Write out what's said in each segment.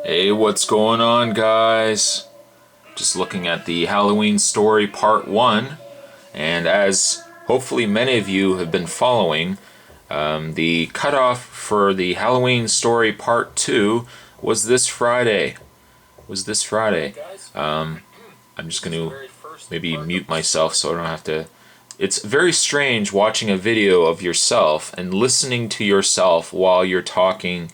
Hey, what's going on, guys? Just looking at the Halloween story part 1, and as hopefully many of you have been following, the cutoff for the Halloween story part 2 was this Friday. I'm just going to maybe mute myself so I don't have to. It's very strange watching a video of yourself and listening to yourself while you're talking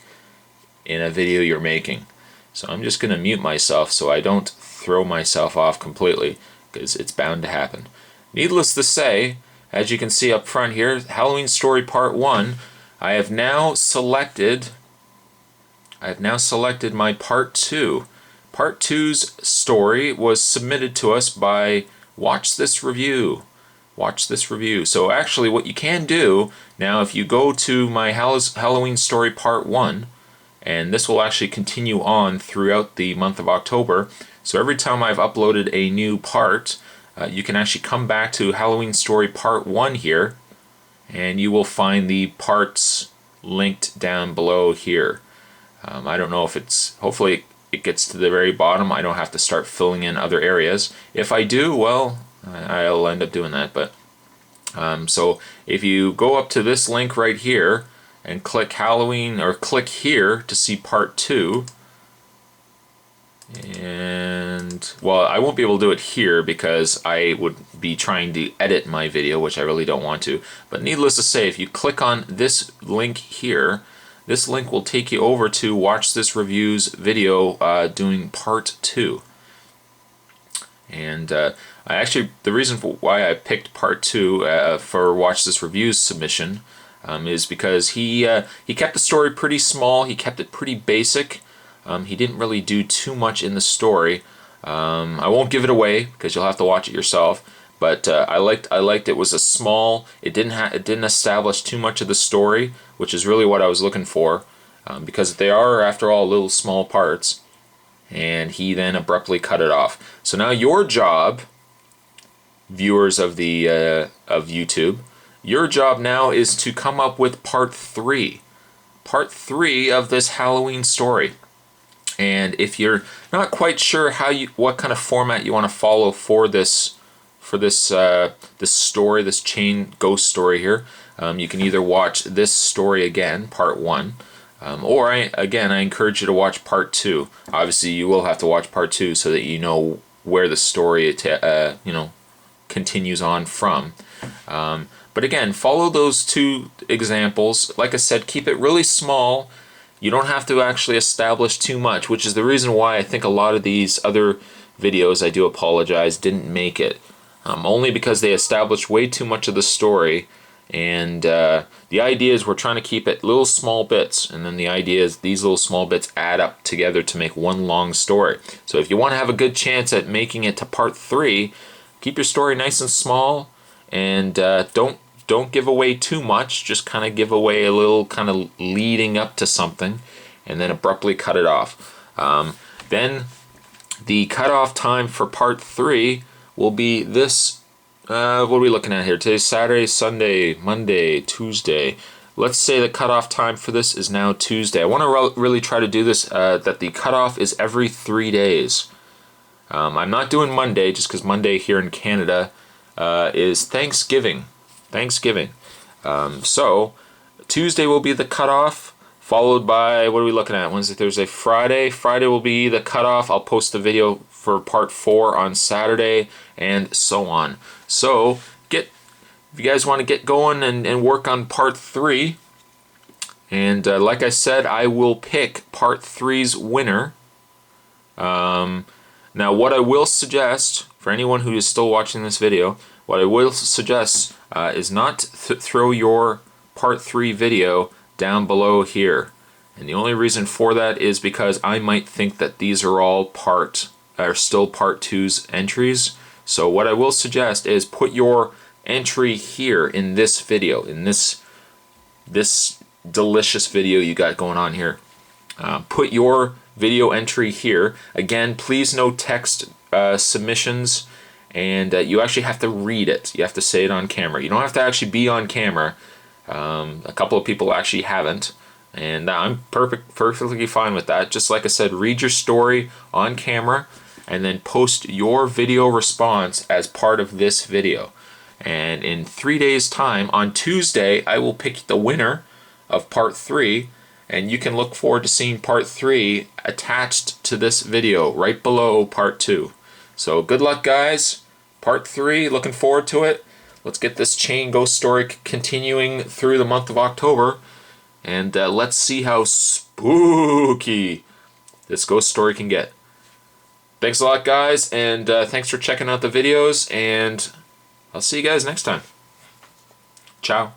in a video you're making. So I'm just going to mute myself so I don't throw myself off completely, because it's bound to happen. Needless to say, as you can see up front here, Halloween Story Part 1, I have now selected my Part 2. Part 2's story was submitted to us by Watch This Review. So actually what you can do, now if you go to my Halloween Story Part 1, and this will actually continue on throughout the month of October. So every time I've uploaded a new part, you can actually come back to Halloween Story Part 1 here, and you will find the parts linked down below here. I don't know if hopefully it gets to the very bottom. I don't have to start filling in other areas. If I do, well, I'll end up doing that. But so if you go up to this link right here, and click Halloween, or click here to see part 2. And, well, I won't be able to do it here because I would be trying to edit my video, which I really don't want to. But needless to say, if you click on this link here, this link will take you over to Watch This Review's video doing part 2. And the reason for why I picked part 2 for Watch This Review's submission is because he kept the story pretty small. He kept it pretty basic. He didn't really do too much in the story. I won't give it away because you'll have to watch it yourself. But I liked it was a small. It didn't establish too much of the story, which is really what I was looking for, because they are, after all, little small parts. And he then abruptly cut it off. So now your job, viewers of YouTube. Your job now is to come up with part 3. Part 3 of this Halloween story. And if you're not quite sure what kind of format you want to follow for this story, this chain ghost story here, you can either watch this story again, part 1, or I encourage you to watch part 2. Obviously, you will have to watch part 2 so that you know where the story continues on from. But again, follow those 2 examples. Like I said, keep it really small. You don't have to actually establish too much, which is the reason why I think a lot of these other videos, I do apologize, didn't make it. Only because they established way too much of the story. And the idea is we're trying to keep it little small bits. And then the idea is these little small bits add up together to make one long story. So if you want to have a good chance at making it to part 3, keep your story nice and small. And don't give away too much, just kind of give away a little kind of leading up to something, and then abruptly cut it off. Then the cutoff time for part 3 will be this, what are we looking at here? Today's Saturday, Sunday, Monday, Tuesday. Let's say the cutoff time for this is now Tuesday. I want to really try to do this, that the cutoff is every 3 days. I'm not doing Monday, just because Monday here in Canada is Thanksgiving. So Tuesday will be the cutoff, followed by, what are we looking at? Wednesday, Thursday, Friday. Friday will be the cutoff. I'll post the video for part 4 on Saturday, and so on. So if you guys want to get going and work on part 3, and like I said, I will pick part 3's winner. Now what I will suggest, for anyone who is still watching this video, what I will suggest is not throw your part 3 video down below here. And the only reason for that is because I might think that these are still part 2's entries. So what I will suggest is put your entry here in this video, in this delicious video you got going on here. Put your video entry here. Again, please no text submissions. And you actually have to read it. You have to say it on camera. You don't have to actually be on camera. A couple of people actually haven't. And I'm perfectly fine with that. Just like I said, read your story on camera and then post your video response as part of this video. And in 3 days time, on Tuesday, I will pick the winner of part 3, and you can look forward to seeing part 3 attached to this video right below part 2. So good luck, guys. Part 3, looking forward to it. Let's get this chain ghost story continuing through the month of October, and let's see how spooky this ghost story can get. Thanks a lot, guys, and thanks for checking out the videos, and I'll see you guys next time. Ciao.